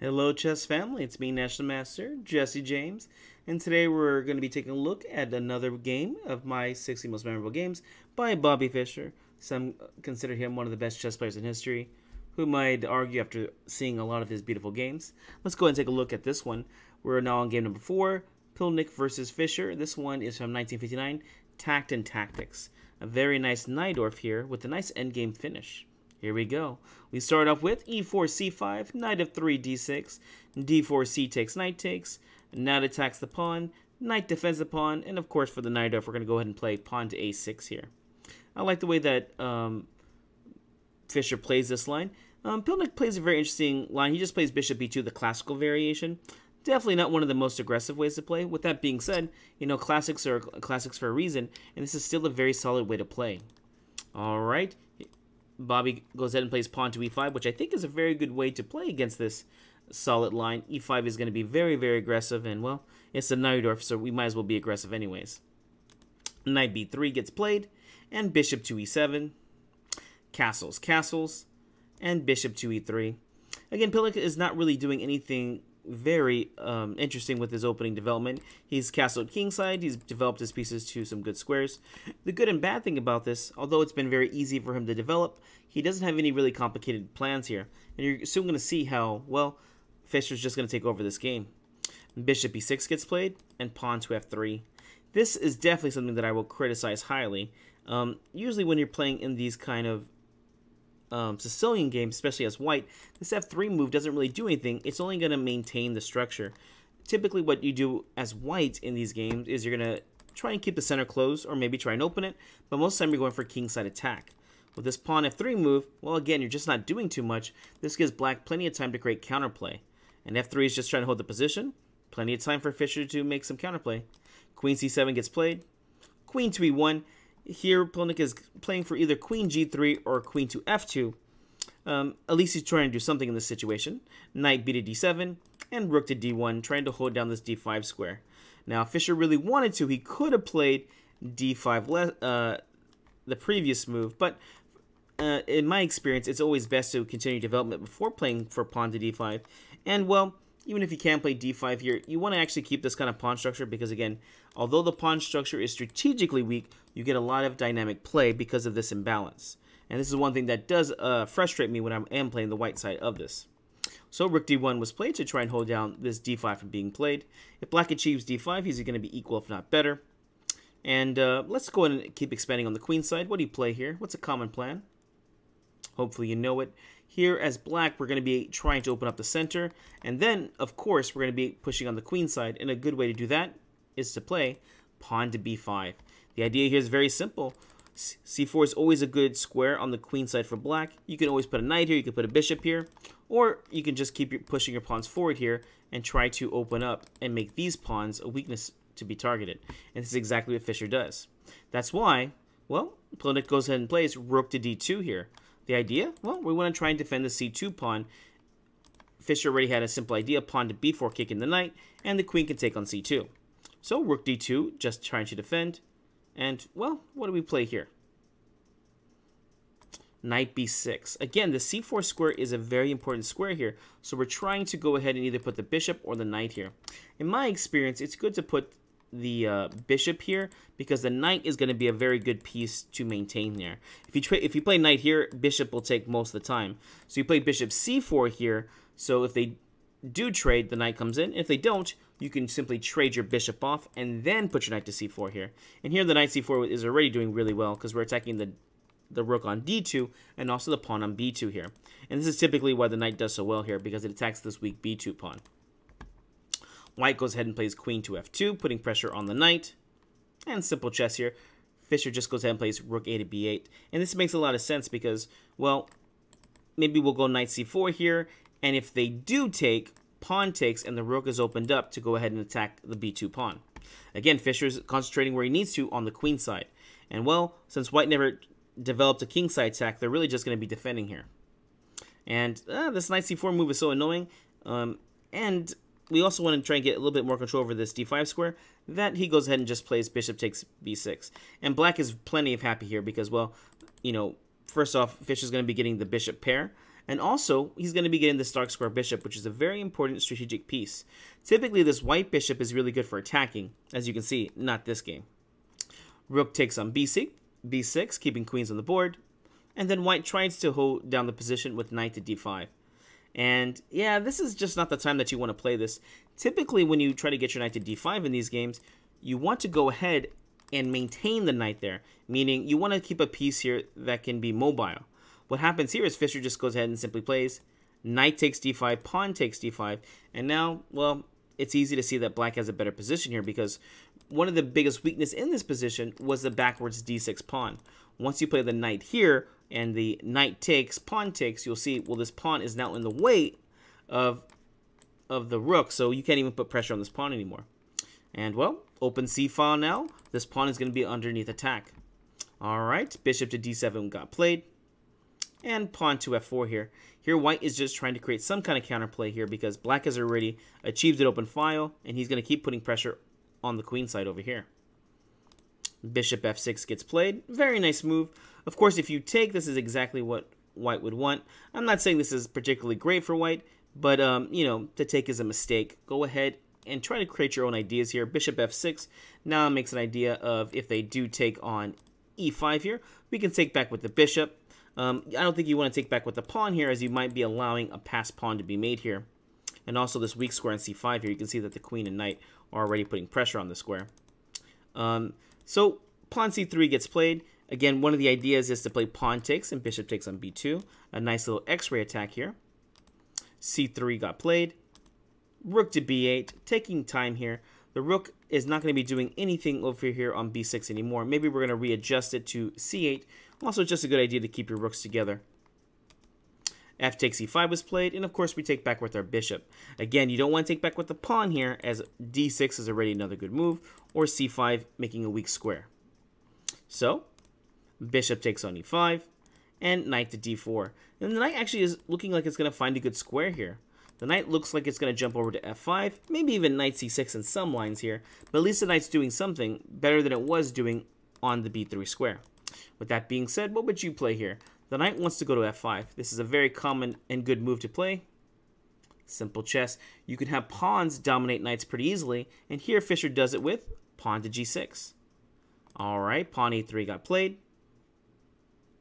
Hello chess family, it's me National Master, Jesse James, and today we're going to be taking a look at another game of my 60 most memorable games by Bobby Fischer. Some consider him one of the best chess players in history, who might argue after seeing a lot of his beautiful games. Let's go ahead and take a look at this one. We're now on game number 4, Pilnik versus Fischer. This one is from 1959, Tact and Tactics. A very nice Nadjorf here with a nice endgame finish. Here we go. We start off with e4, c5, knight of 3, d6, d4, c takes, knight takes, knight attacks the pawn, knight defends the pawn, and of course for the knight off, we're going to go ahead and play pawn to a6 here. I like the way that Fischer plays this line. Pilnik plays a very interesting line. He just plays bishop b2, the classical variation. Definitely not one of the most aggressive ways to play. With that being said, you know, classics are classics for a reason, and this is still a very solid way to play. All right. Bobby goes ahead and plays pawn to e5, which I think is a very good way to play against this solid line. e5 is going to be very, very aggressive, and, well, it's a Nadjorf, so we might as well be aggressive anyways. Knight b3 gets played, and bishop to e7. Castles, castles, and bishop to e3. Again, Pilnik is not really doing anything very interesting with his opening development. He's castled kingside. He's developed his pieces to some good squares. The good and bad thing about this, although it's been very easy for him to develop, he doesn't have any really complicated plans here. And you're soon going to see how, well, Fischer's just going to take over this game. Bishop e6 gets played, and pawn to f3. This is definitely something that I will criticize highly. Usually when you're playing in these kind of Sicilian games, especially as white, this f3 move doesn't really do anything. It's only going to maintain the structure. Typically what you do as white in these games is you're going to try and keep the center closed, or maybe try and open it, but most of the time you're going for kingside attack. With this pawn f3 move, well, again, you're just not doing too much. This gives black plenty of time to create counterplay. And f3 is just trying to hold the position. Plenty of time for Fischer to make some counterplay. Queen c7 gets played. Queen to e1. Here, Pilnik is playing for either queen g3 or queen to f2. At least he's trying to do something in this situation. Knight b to d7 and rook to d1, trying to hold down this d5 square. Now, if Fischer really wanted to, he could have played d5 the previous move, but in my experience, it's always best to continue development before playing for pawn to d5. And, well, even if you can play d5 here, you want to actually keep this kind of pawn structure because, again, although the pawn structure is strategically weak, you get a lot of dynamic play because of this imbalance. And this is one thing that does frustrate me when I am playing the white side of this. So rook d1 was played to try and hold down this d5 from being played. If black achieves d5, he's going to be equal if not better. And let's go ahead and keep expanding on the queen side. What do you play here? What's a common plan? Hopefully you know it. Here, as black, we're going to be trying to open up the center. And then, of course, we're going to be pushing on the queen side. And a good way to do that is to play pawn to b5. The idea here is very simple. c4 is always a good square on the queen side for black. You can always put a knight here. You can put a bishop here. Or you can just keep pushing your pawns forward here and try to open up and make these pawns a weakness to be targeted. And this is exactly what Fischer does. That's why, well, Pilnik goes ahead and plays rook to d2 here. The idea? Well, we want to try and defend the c2 pawn. Fischer already had a simple idea, pawn to b4, kicking the knight, and the queen can take on c2. So rook d2, just trying to defend. And, well, what do we play here? Knight b6. Again, the c4 square is a very important square here, so we're trying to go ahead and either put the bishop or the knight here. In my experience, it's good to put the bishop here because the knight is going to be a very good piece to maintain there. If you play knight here, bishop will take most of the time. So you play bishop c4 here, so if they do trade, the knight comes in. If they don't, you can simply trade your bishop off and then put your knight to c4 here. And here the knight c4 is already doing really well because we're attacking the rook on d2 and also the pawn on b2 here. And this is typically why the knight does so well here because it attacks this weak b2 pawn. White goes ahead and plays queen to f2, putting pressure on the knight. And simple chess here. Fischer just goes ahead and plays rook a to b8. And this makes a lot of sense because, well, maybe we'll go knight c4 here. And if they do take, pawn takes, and the rook is opened up to go ahead and attack the b2 pawn. Again, Fischer's concentrating where he needs to on the queen side. And, well, since white never developed a kingside attack, they're really just going to be defending here. And this knight c4 move is so annoying. And we also want to try and get a little bit more control over this d5 square, that he goes ahead and just plays bishop takes b6. And black is plenty of happy here because, well, you know, first off, Fischer's going to be getting the bishop pair, And also, he's going to be getting this dark square bishop, which is a very important strategic piece. Typically, this white bishop is really good for attacking. As you can see, not this game. Rook takes on b6, keeping queens on the board. And then white tries to hold down the position with knight to d5. And yeah, this is just not the time that you want to play this. Typically, when you try to get your knight to d5 in these games, you want to go ahead and maintain the knight there, meaning you want to keep a piece here that can be mobile. What happens here is Fischer just goes ahead and simply plays knight takes d5, pawn takes d5, and now, well, it's easy to see that black has a better position here because one of the biggest weakness in this position was the backwards d6 pawn. Once you play the knight here and the knight takes, pawn takes, you'll see, well, this pawn is now in the way of the rook, so you can't even put pressure on this pawn anymore. And, well, open c file now. This pawn is going to be underneath attack. All right, bishop to d7 got played. And pawn to f4 here. Here, white is just trying to create some kind of counterplay here because black has already achieved an open file, and he's going to keep putting pressure on the queen side over here. Bishop f6 gets played. Very nice move. Of course, if you take, this is exactly what white would want. I'm not saying this is particularly great for white, but, you know, to take is a mistake. Go ahead and try to create your own ideas here. Bishop f6 now makes an idea of if they do take on e5 here, we can take back with the bishop. I don't think you want to take back with the pawn here, as you might be allowing a passed pawn to be made here. And also this weak square on c5 here, you can see that the queen and knight are already putting pressure on the square. So pawn c3 gets played. Again, one of the ideas is to play pawn takes and bishop takes on b2. A nice little x-ray attack here. c3 got played. Rook to b8, taking time here. The rook is not going to be doing anything over here on b6 anymore. Maybe we're going to readjust it to c8. Also, just a good idea to keep your rooks together. F takes e5 was played, and of course we take back with our bishop. Again, you don't want to take back with the pawn here, as d6 is already another good move, or c5 making a weak square. So, bishop takes on e5, and knight to d4. And the knight actually is looking like it's going to find a good square here. The knight looks like it's going to jump over to f5, maybe even knight c6 in some lines here, but at least the knight's doing something better than it was doing on the b3 square. With that being said, what would you play here? The knight wants to go to f5. This is a very common and good move to play. Simple chess. You can have pawns dominate knights pretty easily, and here Fischer does it with pawn to g6. Alright, pawn e3 got played.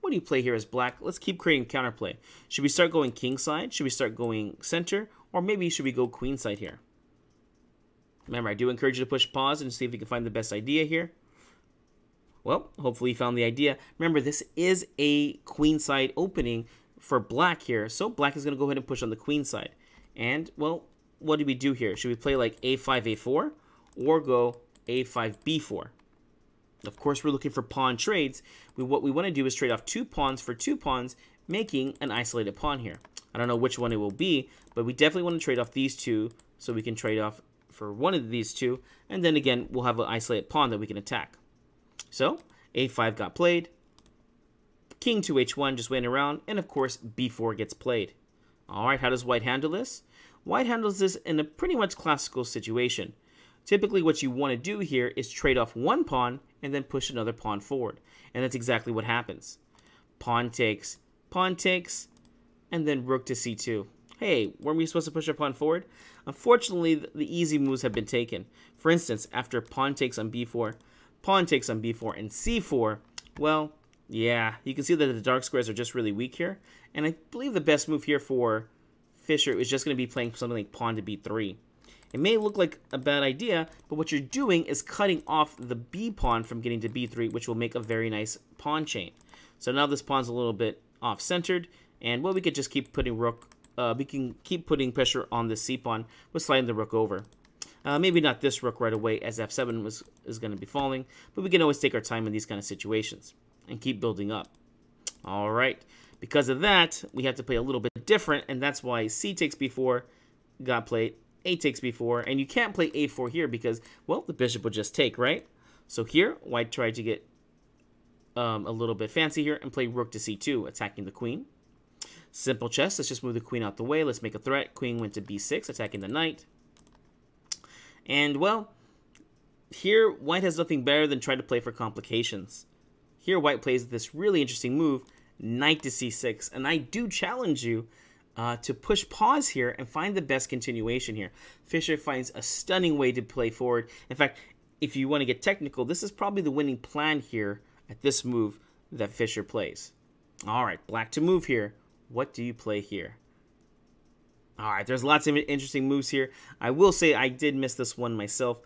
What do you play here as black? Let's keep creating counterplay. Should we start going kingside? Should we start going center? Or maybe should we go queenside here? Remember, I do encourage you to push pause and see if you can find the best idea here. Well, hopefully you found the idea. Remember, this is a queenside opening for black here. So black is going to go ahead and push on the queen side. And, well, what do we do here? Should we play like a5, a4? Or go a5, b4? Of course, we're looking for pawn trades. What we want to do is trade off 2 pawns for 2 pawns, making an isolated pawn here. I don't know which one it will be, but we definitely want to trade off these 2 so we can trade off for one of these 2. And then again, we'll have an isolated pawn that we can attack. So, a5 got played, king to h1 just waiting around, and of course, b4 gets played. Alright, how does white handle this? White handles this in a pretty much classical situation. Typically, what you want to do here is trade off 1 pawn and then push another pawn forward. And that's exactly what happens. Pawn takes, and then rook to c2. Hey, weren't we supposed to push our pawn forward? Unfortunately, the easy moves have been taken. For instance, after pawn takes on b4, pawn takes on b4, and c4, well, yeah, you can see that the dark squares are just really weak here. And I believe the best move here for Fischer is just going to be playing something like pawn to b3. It may look like a bad idea, but what you're doing is cutting off the b pawn from getting to b3, which will make a very nice pawn chain. So now this pawn's a little bit off-centered, and well, we could just keep putting we can keep putting pressure on the c pawn with sliding the rook over. Maybe not this rook right away, as f7 is going to be falling, but we can always take our time in these kind of situations and keep building up. All right, because of that, we have to play a little bit different, and that's why c takes b4 got played. A takes b4, and you can't play a4 here because, well, the bishop would just take, right? So here, white tried to get a little bit fancy here and play rook to c2, attacking the queen. Simple chess. Let's just move the queen out the way. Let's make a threat. Queen went to b6, attacking the knight. And, well, here, white has nothing better than try to play for complications. Here, white plays this really interesting move, knight to c6. And I do challenge you to push pause here and find the best continuation here. Fischer finds a stunning way to play forward. In fact, if you want to get technical, this is probably the winning plan here at this move that Fischer plays. All right, black to move here. What do you play here? All right, there's lots of interesting moves here. I will say I did miss this one myself.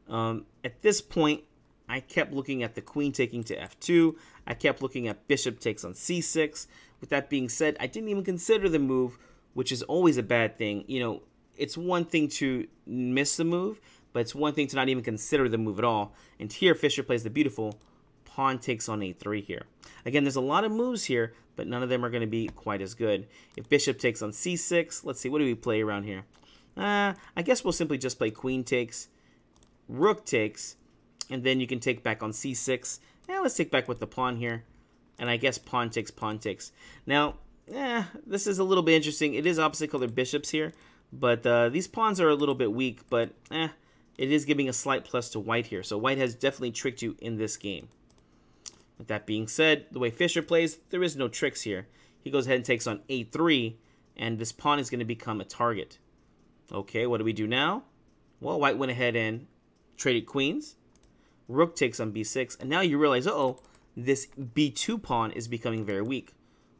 At this point, I kept looking at the queen taking to f2. I kept looking at bishop takes on c6. With that being said, I didn't even consider the move, which is always a bad thing. You know, it's one thing to miss the move, but it's one thing to not even consider the move at all. And here, Fischer plays the beautiful pawn takes on a3 here. Again, there's a lot of moves here, but none of them are going to be quite as good. If bishop takes on c6, let's see, what do we play around here? I guess we'll simply just play queen takes, rook takes, and then you can take back on c6. Now let's take back with the pawn here. And I guess pawn takes, pawn takes. Now, this is a little bit interesting. It is opposite color bishops here, but these pawns are a little bit weak, but it is giving a slight plus to white here. So white has definitely tricked you in this game. With that being said, the way Fischer plays, there is no tricks here. He goes ahead and takes on a3, and this pawn is going to become a target. Okay, what do we do now? Well, white went ahead and traded queens. Rook takes on b6, and now you realize, uh-oh, this b2 pawn is becoming very weak.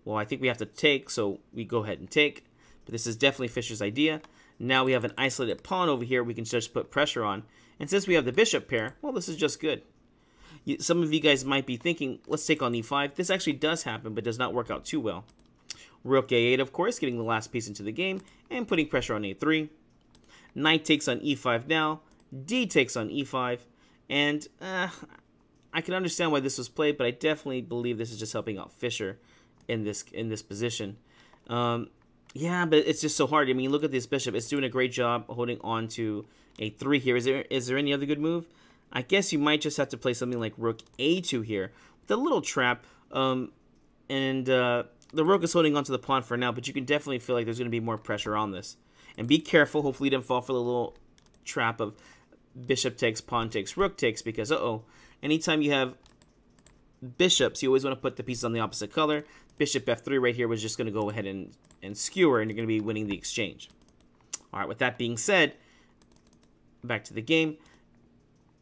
Well, I think we have to take, so we go ahead and take. But this is definitely Fischer's idea. Now we have an isolated pawn over here we can just put pressure on. And since we have the bishop pair, well, this is just good. Some of you guys might be thinking, let's take on e5. This actually does happen, but does not work out too well. Rook a8, of course, getting the last piece into the game and putting pressure on a3. Knight takes on e5 now. D takes on e5. And I can understand why this was played, but I definitely believe this is just helping out Fischer in this position. Yeah, but it's just so hard. I mean, look at this bishop. It's doing a great job holding on to a3 here. Is there any other good move? I guess you might just have to play something like rook a2 here with a little trap. The rook is holding onto the pawn for now, but you can definitely feel like there's going to be more pressure on this. And be careful. Hopefully you didn't fall for the little trap of bishop takes, pawn takes, rook takes, because, anytime you have bishops, you always want to put the pieces on the opposite color. Bishop f3 right here was just going to go ahead and skewer, and you're going to be winning the exchange. All right, with that being said, back to the game.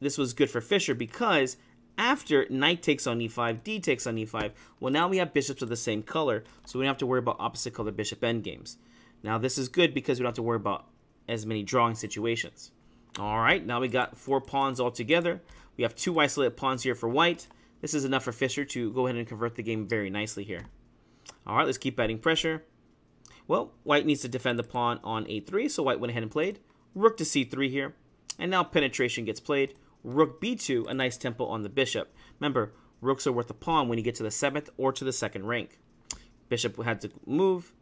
This was good for Fischer because after knight takes on e5, d takes on e5, well, now we have bishops of the same color, so we don't have to worry about opposite color bishop endgames. Now, this is good because we don't have to worry about as many drawing situations. All right, now we got 4 pawns all together. We have 2 isolated pawns here for white. This is enough for Fischer to go ahead and convert the game very nicely here. All right, let's keep adding pressure. Well, white needs to defend the pawn on a3, so white went ahead and played. Rook to c3 here. And now penetration gets played. Rook b2, a nice tempo on the bishop. Remember, rooks are worth a pawn when you get to the 7th or to the 2nd rank. Bishop had to move.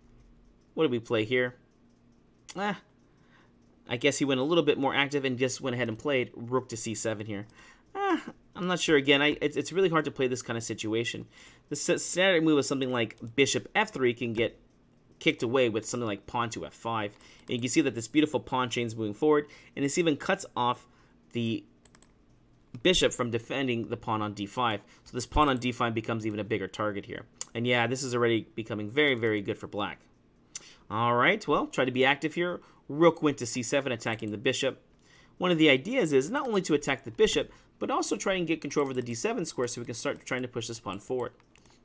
What did we play here? I guess he went a little bit more active and just went ahead and played rook to c7 here. I'm not sure. Again, it's really hard to play this kind of situation. The standard move is something like bishop f3 can get kicked away with something like pawn to f5. And you can see that this beautiful pawn chain is moving forward, and this even cuts off the bishop from defending the pawn on d5. So this pawn on d5 becomes even a bigger target here. And yeah, this is already becoming very, very good for black. All right, well, try to be active here. Rook went to c7, attacking the bishop. One of the ideas is not only to attack the bishop, but also try and get control over the d7 square so we can start trying to push this pawn forward.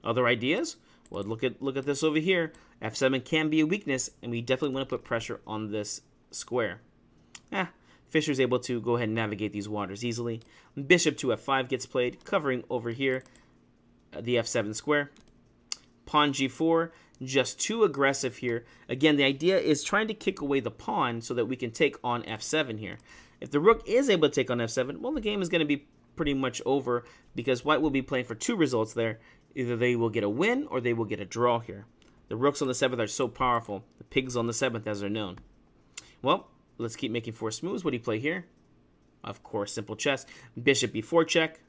Other ideas? Well, look at this over here. f7 can be a weakness, and we definitely want to put pressure on this square. Fischer's able to go ahead and navigate these waters easily. Bishop to f5 gets played, covering over here the f7 square. Pawn g4, just too aggressive here. Again, the idea is trying to kick away the pawn so that we can take on f7 here. If the rook is able to take on f7, well, the game is going to be pretty much over because white will be playing for 2 results there. Either they will get a win or they will get a draw here. The rooks on the 7th are so powerful. The pigs on the 7th, as they're known. Well, let's keep making forced moves. What do you play here? Of course, simple chess. Bishop b4 check.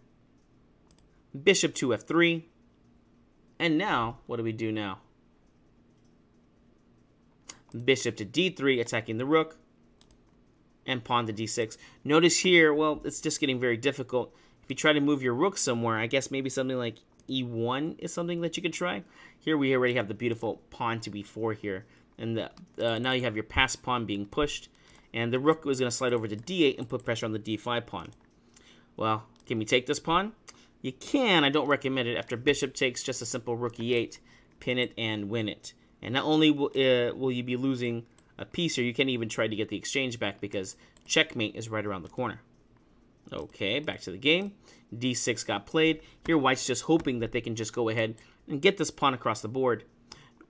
Bishop to f3. And now, what do we do now? Bishop to d3, attacking the rook. And pawn to d6. Notice here, well, it's just getting very difficult. If you try to move your rook somewhere, I guess maybe something like e1 is something that you could try. Here we already have the beautiful pawn to b4 here. And now you have your passed pawn being pushed. And the rook is going to slide over to d8 and put pressure on the d5 pawn. Well, can we take this pawn? You can. I don't recommend it. After bishop takes, just a simple rook e8, pin it and win it. And not only will you be losing a piece here, you can't even try to get the exchange back because checkmate is right around the corner. Okay, back to the game. d6 got played. Here, white's just hoping that they can just go ahead and get this pawn across the board.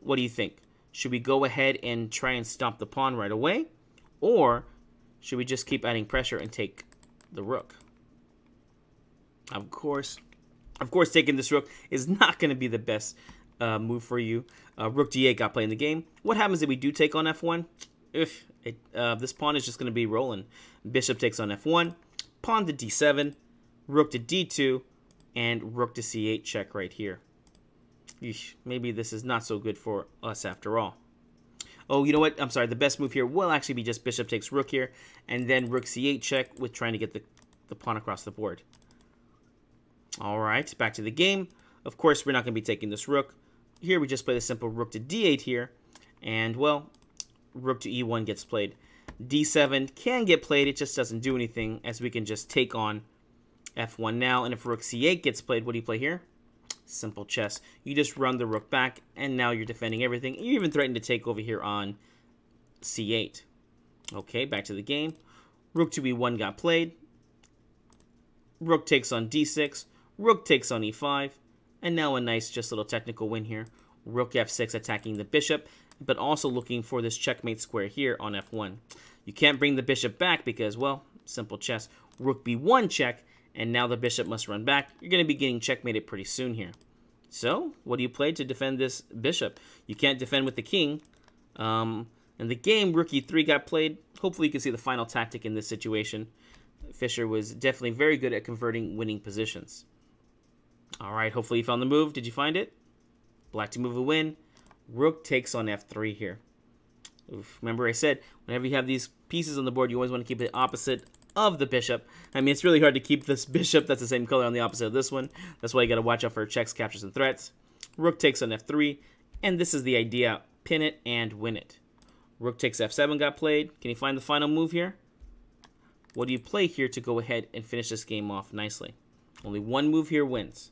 What do you think? Should we go ahead and try and stomp the pawn right away? Or should we just keep adding pressure and take the rook? Of course, taking this rook is not going to be the best move for you. Rook d8 got played in the game. What happens if we do take on f1? This pawn is just going to be rolling. Bishop takes on f1. Pawn to d7, rook to d2, and rook to c8 check right here. Eesh, maybe this is not so good for us after all. Oh, you know what? I'm sorry. The best move here will actually be just bishop takes rook here, and then rook c8 check with trying to get the pawn across the board. All right, back to the game. Of course, we're not going to be taking this rook. Here we just play the simple rook to d8 here, and, well, rook to e1 gets played. d7 can get played, it just doesn't do anything, as we can just take on f1 now. And if rook c8 gets played, what do you play here? Simple chess. You just run the rook back, and now you're defending everything. You even threaten to take over here on c8. Okay, back to the game. Rook to e1 got played. Rook takes on d6. Rook takes on e5. And now a nice just little technical win here. Rook f6 attacking the bishop, but also looking for this checkmate square here on f1. You can't bring the bishop back because, well, simple chess. Rook b1 check, and now the bishop must run back. You're going to be getting checkmated pretty soon here. So, what do you play to defend this bishop? You can't defend with the king. In the game, rook e3 got played. Hopefully you can see the final tactic in this situation. Fischer was definitely very good at converting winning positions. All right, hopefully you found the move. Did you find it? Black to move a win. Rook takes on f3 here. Oof. Remember I said, whenever you have these pieces on the board, you always want to keep it opposite of the bishop. I mean, it's really hard to keep this bishop that's the same color on the opposite of this one. That's why you got to watch out for checks, captures, and threats. Rook takes on f3, and this is the idea. Pin it and win it. Rook takes f7 got played. Can you find the final move here? What do you play here to go ahead and finish this game off nicely? Only one move here wins.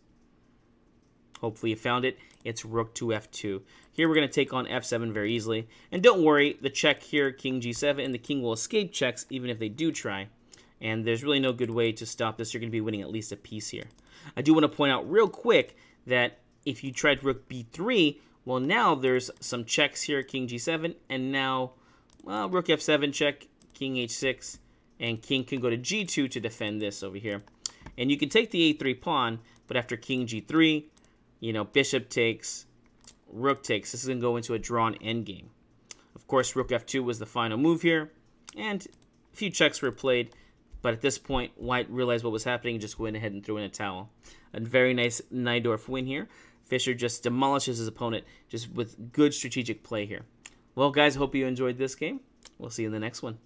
Hopefully you found it. It's rook to f2. Here we're going to take on f7 very easily. And don't worry, the check here, king g7, and the king will escape checks even if they do try. And there's really no good way to stop this. You're going to be winning at least a piece here. I do want to point out real quick that if you tried rook b3, well, now there's some checks here, king g7, and now, well, rook f7 check, king h6, and king can go to g2 to defend this over here. And you can take the a3 pawn, but after king g3, you know, bishop takes, rook takes. This is going to go into a drawn endgame. Of course, rook f2 was the final move here, and a few checks were played, but at this point, white realized what was happening and just went ahead and threw in a towel. A very nice Nadjorf win here. Fischer just demolishes his opponent just with good strategic play here. Well, guys, I hope you enjoyed this game. We'll see you in the next one.